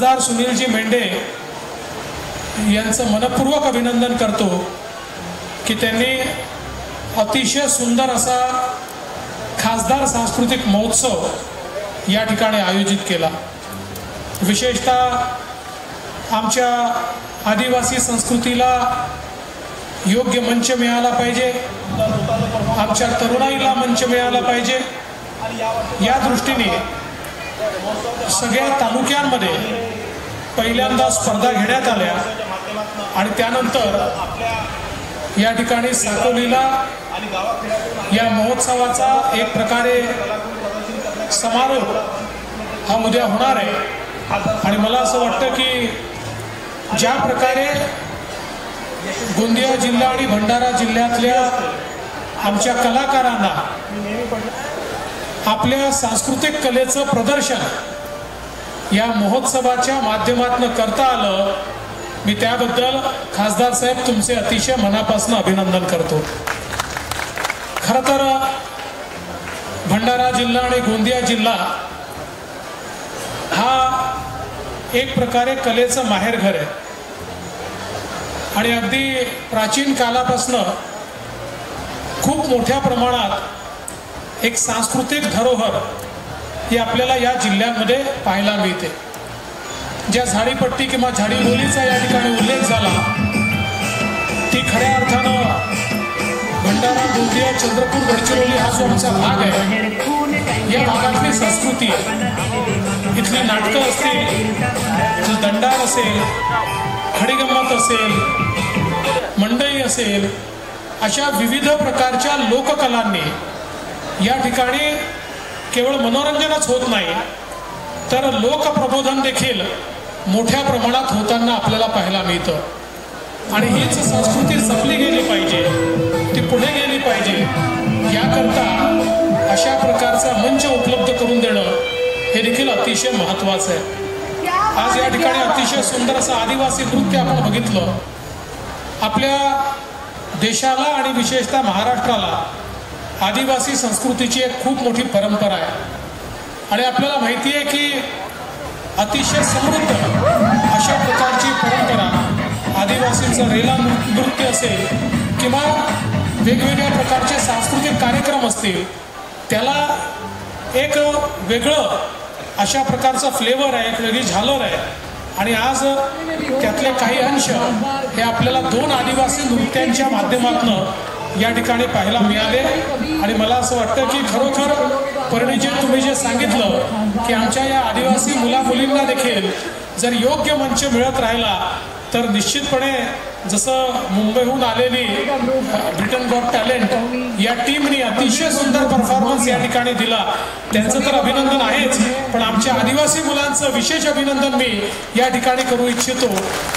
खासदार सुनीलजी मेंढे यांचं मनपूर्वक अभिनंदन करतो की त्यांनी अतिशय सुंदर असा खासदार सांस्कृतिक महोत्सव या ठिकाणी आयोजित केला। विशेषतः आमच्या आदिवासी संस्कृतीला योग्य मंच मिळाला पाहिजे, आमच्या तरुणाईला मंच मिळाला पाहिजे, या दृष्टीने सगळ्या तालुक्यांमध्ये पहिल्यांदा स्पर्धा घेण्यात आल्या आणि त्यानंतर या ठिकाणी साकोलीला या महोत्सवाचा एक प्रकारे समारोप हा उद्या होणार आहे। आणि मला असं वाटतं की ज्या प्रकारे गोंदिया जिल्हा आणि भंडारा जिल्ह्यातल्या आमच्या कलाकारांना आपल्या सांस्कृतिक कलेचं प्रदर्शन या महोत्सवाच्या माध्यमातून करता आलं, मी त्याबद्दल खासदार साहेब तुमचे अतिशय मनापासून अभिनंदन करतो। खरं तर भंडारा जिल्हा आणि गोंदिया जिल्हा हा एक प्रकारे कलेचं माहेरघर आहे आणि अगदी प्राचीन कालापासून खूप मोठ्या प्रमाणात एक सांस्कृतिक धरोहर ही आपल्याला या जिल्ह्यामध्ये पाहायला मिळते। ज्या झाडीपट्टी किंवा झाडीबोलीचा या ठिकाणी उल्लेख झाला ती खऱ्या अर्थानं भंडारा, गोंदिया, चंद्रपूर, गडचिरोली हा जो आमचा भाग आहे या भागातली संस्कृती आहे। इथली नाटकं असतील, दंडार असेल, खडीगंमत असेल, मंडई असेल, अशा विविध प्रकारच्या लोककलांनी या ठिकाणी केवळ मनोरंजनच होत नाही तर लोकप्रबोधन देखील मोठ्या प्रमाणात होताना आपल्याला पाहायला मिळतं। आणि हीच संस्कृती जपली गेली पाहिजे, ती पुढे गेली पाहिजे, याकरता अशा प्रकारचा मंच उपलब्ध करून देणं हे देखील अतिशय महत्त्वाचं आहे। आज या ठिकाणी अतिशय सुंदर असं आदिवासी नृत्य आपण बघितलं। आपल्या देशाला आणि विशेषतः महाराष्ट्राला आदिवासी संस्कृतीची एक खूप मोठी परंपरा आहे आणि आपल्याला माहिती आहे की अतिशय समृद्ध अशा प्रकारची परंपरा आदिवासींचं रेला नृत्य असेल किंवा वेगवेगळ्या प्रकारचे सांस्कृतिक कार्यक्रम असतील, त्याला एक वेगळं अशा प्रकारचा फ्लेवर आहे, एक वेगळी झालर आहे। आणि आज त्यातले काही अंश हे आपल्याला दोन आदिवासी नृत्यांच्या माध्यमातून या ठिकाणी पाहायला मिळाले। आणि मला असं वाटतं की खरोखर परिणिजी तुम्ही जे सांगितलं की आमच्या या आदिवासी मुला मुलींना देखील जर योग्य मंच मिळत राहिला तर निश्चितपणे जसं मुंबईहून आलेली ब्रिटन गॉट टॅलेंट या टीमने अतिशय सुंदर परफॉर्मन्स या ठिकाणी दिला, त्यांचं तर अभिनंदन आहेच, पण आमच्या आदिवासी मुलांचं विशेष अभिनंदन मी या ठिकाणी करू इच्छितो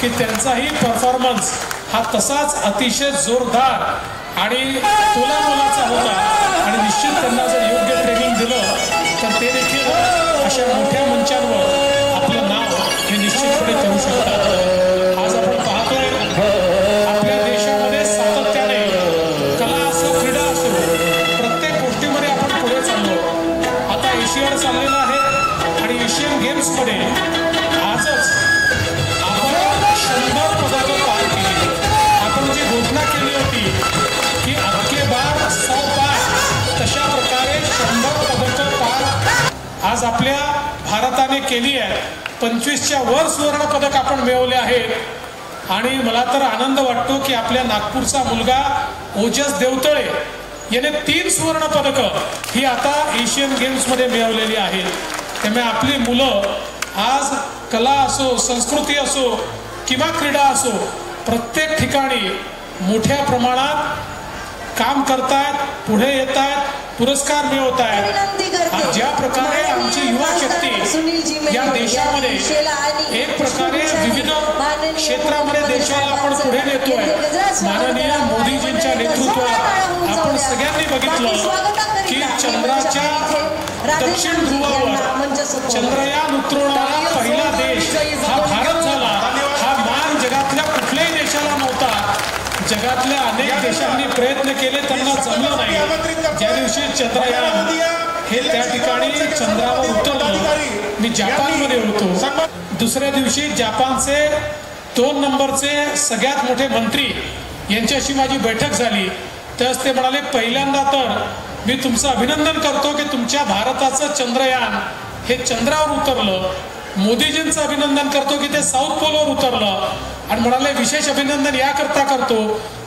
की त्यांचाही परफॉर्मन्स हा तसाच अतिशय जोरदार आणि तोलामोलाचा होता आणि निश्चित त्यांना जर योग्य ट्रेनिंग दिलं तर ते देखील अशा मोठ्या मंचांवर आपलं नाव हे निश्चितपणे ठेवू शकतात। आज आपण पाहतोय आपल्या देशामध्ये सातत्याने कला असो, क्रीडा असो, प्रत्येक गोष्टीमध्ये आपण पुढे चाललो। आता एशियन चाललेलं आहे आणि एशियन गेम्समध्ये आजच आपण 100 पदकं पार केली। आपण जी घोषणा केली होती की अबके बार 100 पार, तशा प्रकारे 100 पदकं पार आज आपल्या भारताने केली आहे। 25च्या वर सुवर्ण पदक आपण मिळवले आहेत आणि मला तर आनंद वाटतो की आपल्या नागपूरचा मुलगा ओजस देवतळे याने 3 सुवर्ण पदकं ही आता एशियन गेम्समध्ये मिळवलेली आहेत। त्यामुळे आपली मुलं आज कला असो, संस्कृती असो किंवा क्रीडा असो, प्रत्येक ठिकाणी मोठ्या प्रमाणात काम करतायत, पुढे येत आहेत, पुरस्कार मिळवत आहेत। ज्या प्रकारे आमची युवा शक्ती या देशामध्ये एक प्रकारे विविध क्षेत्रामध्ये देशाला आपण पुढे नेतोय, माननीय मोदीजींच्या नेतृत्वात आपण सगळ्यांनी बघितलं की चंद्राच्या दक्षिण ध्रुवावर चंद्रयान उतरवणारा पहिला देश हा भारत झाला। हा मान जगातल्या कुठल्याही देशाला नव्हता। जगातल्या अनेक देशांनी प्रयत्न केले, त्यांना जमलं नाही। ज्या दिवशी चंद्रयान त्या ठिकाणी चंद्रावर उतरलं। मी जपानमध्ये होतो। दुसऱ्या दिवशी जपानचे 2 नंबरचे सगळ्यात मोठे मंत्री यांच्याशी माझी बैठक झाली। त्यास ते म्हणाले, पहिल्यांदा तर मी तुमचं अभिनंदन करतो की तुमच्या भारताचं चंद्रयान हे चंद्रावर उतरलं। मोदीजींचं अभिनंदन करतो की ते साऊथ पोलवर उतरलं। आणि म्हणाले, विशेष अभिनंदन याकरता करतो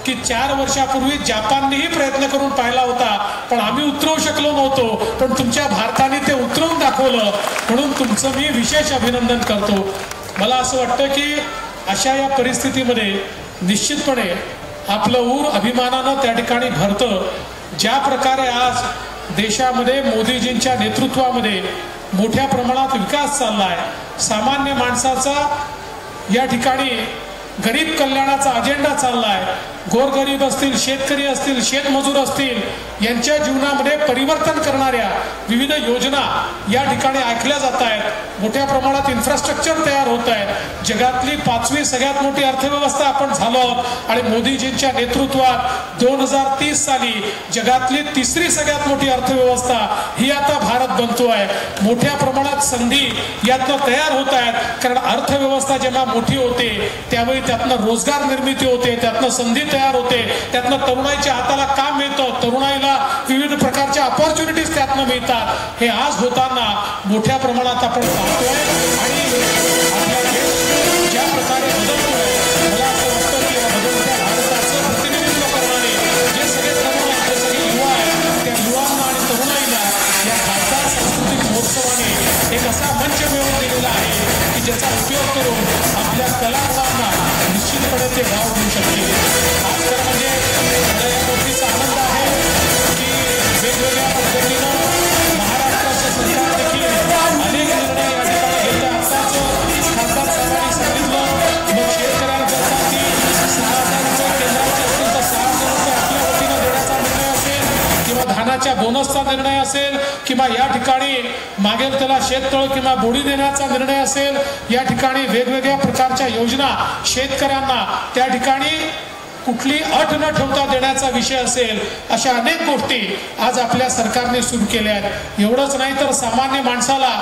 की 4 वर्षापूर्वी जपाननेही प्रयत्न करून पाहिला होता, पण आम्ही उतरवू शकलो नव्हतो, पण तुमच्या भारताने ते उतरवून दाखवलं, म्हणून तुमचं मी विशेष अभिनंदन करतो। मला असं वाटतं की अशा या परिस्थितीमध्ये निश्चितपणे आपलं ऊर अभिमानानं त्या ठिकाणी भरतं। ज्या प्रकारे आज देशामध्ये मोदीजींच्या नेतृत्वामध्ये मोठ्या प्रमाणात विकास चालला आहे, सामान्य माणसाचा या ठिकाणी गरीब कल्याणाचा अजेंडा चालला आहे, गोरगरीब असतील, शेतकरी असतील, शेतमजूर असतील, यांच्या जीवनामध्ये परिवर्तन करणाऱ्या विविध योजना या ठिकाणी ऐकल्या जात आहेत। मोठ्या प्रमाणात इन्फ्रास्ट्रक्चर तयार होत आहे। जगातली 5वी सगळ्यात मोठी अर्थव्यवस्था आपण झालो आहोत आणि मोदीजींच्या नेतृत्वात 2030 साली जगातली 3री सगळ्यात मोठी अर्थव्यवस्था ही आता भारत बनतो आहे। मोठ्या प्रमाणात संधी यातनं तयार होत आहेत, कारण अर्थव्यवस्था जेव्हा मोठी होते त्यावेळी त्यातनं रोजगार निर्मिती होते, त्यातनं संधी तयार होते, त्यातनं तरुणाईच्या हाताला काम मिळतं, तरुणाईला विविध प्रकारच्या अपॉर्च्युनिटीज त्यातनं मिळतात। हे आज होताना मोठ्या प्रमाणात आपण पाहतोय आणि आपला देश ज्या प्रकारे बदलतोय, मला असं वाटतं की या बदलत्या भारताचं प्रतिनिधित्व करणारे जे सगळे तरुण आहेत, जे सगळे युवा आहेत, त्या युवांना आणि तरुणाईला या खासदार सांस्कृतिक महोत्सवाने एक असा मंच मिळवून दिलेला आहे की ज्याचा उपयोग करून आपल्या कलाकारांना निश्चितपणे ते वाव देऊ शकतील। आज तर म्हणजे या गोष्टीचा आनंद आहे की वेगवेगळ्या पद्धतीनं महाराष्ट्राचं सरकार देखील अनेक निर्णय या ठिकाणी घेत आहे। आताच खासदार साहेबांनी सांगितलं, मग शेतकऱ्यांकरता ती 6,000 रुपये केंद्राचे असतील तर 6,000 रुपये आपल्या वतीनं देण्याचा निर्णय असेल, किंवा धानाच्या बोनसचा निर्णय असेल, किंवा या ठिकाणी मागेल त्याला शेततळ किंवा बोडी देण्याचा निर्णय असेल, या ठिकाणी वेगवेगळ्या प्रकारच्या योजना शेतकऱ्यांना त्या ठिकाणी कुठली अट न ठेवता देण्याचा विषय असेल, अशा अनेक गोष्टी आज आपल्या सरकारने सुरू केल्या आहेत। एवढंच नाही तर सामान्य माणसाला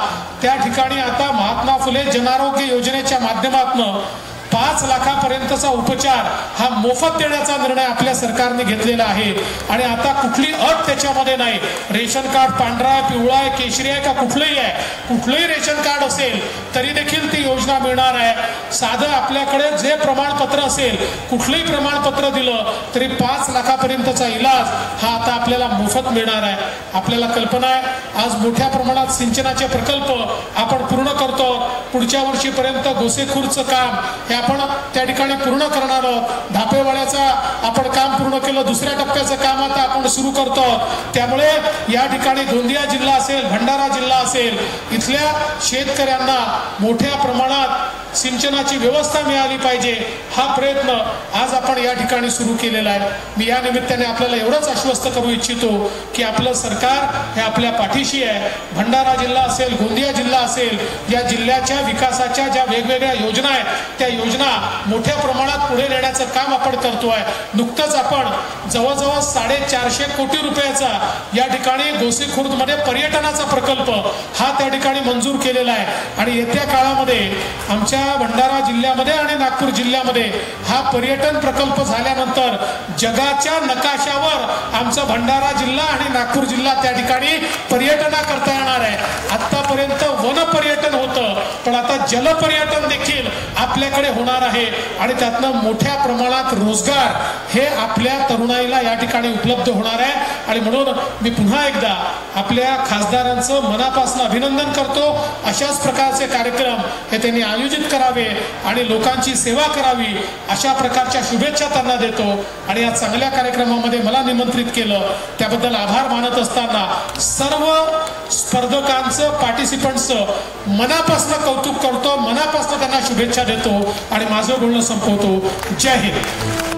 त्या ठिकाणी आता महात्मा फुले जनआरोग्य योजनेच्या माध्यमातून 5 लाखापर्यंतचा उपचार हा मोफत देण्याचा निर्णय आपल्या सरकारने घेतलेला आहे। आणि आता कुठली अट त्याच्यामध्ये नाही, रेशन कार्ड पांढरा आहे, पिवळा आहे, केशरी आहे का कुठलंही आहे, कुठलंही रेशन कार्ड असेल तरी देखील ती योजना मिळणार आहे। साधं आपल्याकडे जे प्रमाणपत्र असेल, कुठलंही प्रमाणपत्र दिलं तरी 5 लाखापर्यंतचा इलाज हा आता आपल्याला मोफत मिळणार आहे। आपल्याला कल्पना आहे आज मोठ्या प्रमाणात सिंचनाचे प्रकल्प आपण पूर्ण करतो। पुढच्या वर्षीपर्यंत गोसेखुर्दचं काम हे आपण त्या ठिकाणी पूर्ण करणार आहोत। धापेवाड्याचा आपण काम पूर्ण केलं, दुसऱ्या टप्प्याचं काम आता आपण सुरू करतो। त्यामुळे या ठिकाणी गोंदिया जिल्हा असेल, भंडारा जिल्हा असेल, इथल्या शेतकऱ्यांना मोठ्या प्रमाणात सिंचनाची व्यवस्था मिळाली पाहिजे, हा प्रयत्न आज आपण या ठिकाणी सुरू केलेला आहे। मी या निमित्ताने आपल्याला एवढंच आश्वस्त करू इच्छितो की आपलं सरकार हे आपल्या पाठीशी आहे। भंडारा जिल्हा असेल, गोंदिया जिल्हा असेल, या जिल्ह्याच्या विकासाच्या ज्या वेगवेगळ्या योजना आहेत त्या योजना मोठ्या प्रमाणात पुढे नेण्याचं काम आपण करतोय। नुकतंच आपण जवळजवळ 450 कोटी रुपयाचा या ठिकाणी गोसेखुर्दमध्ये पर्यटनाचा प्रकल्प हा त्या ठिकाणी मंजूर केलेला आहे आणि येत्या काळामध्ये आमच्या भंडारा जिल्ह्यामध्ये आणि नागपूर जिल्ह्यामध्ये हा पर्यटन प्रकल्प झाल्यानंतर जगाच्या नकाशावर आमचा भंडारा जिल्हा आणि नागपूर जिल्हा त्या ठिकाणी पर्यटना करता येणार आहे। आतापर्यंत वन पर्यटन होतं, पण आता जल पर्यटन देखील आपल्याकडे होणार आहे आणि त्यातनं मोठ्या प्रमाणात रोजगार हे आपल्या तरुणाईला या ठिकाणी उपलब्ध होणार आहे। आणि म्हणून मी पुन्हा एकदा आपल्या खासदारांचं मनापासून अभिनंदन करतो। अशाच प्रकारचे कार्यक्रम हे त्यांनी आयोजित करावे आणि लोकांची सेवा करावी, अशा प्रकारच्या शुभेच्छा त्यांना देतो। आणि या चांगल्या कार्यक्रमामध्ये मला निमंत्रित केलं त्याबद्दल आभार मानत असताना सर्व स्पर्धकांचं, पार्टिसिपंट्सचं मनापासून कौतुक करतो, मनापासून त्यांना शुभेच्छा देतो आणि माझं बोलणं संपवतो। जय हिंद।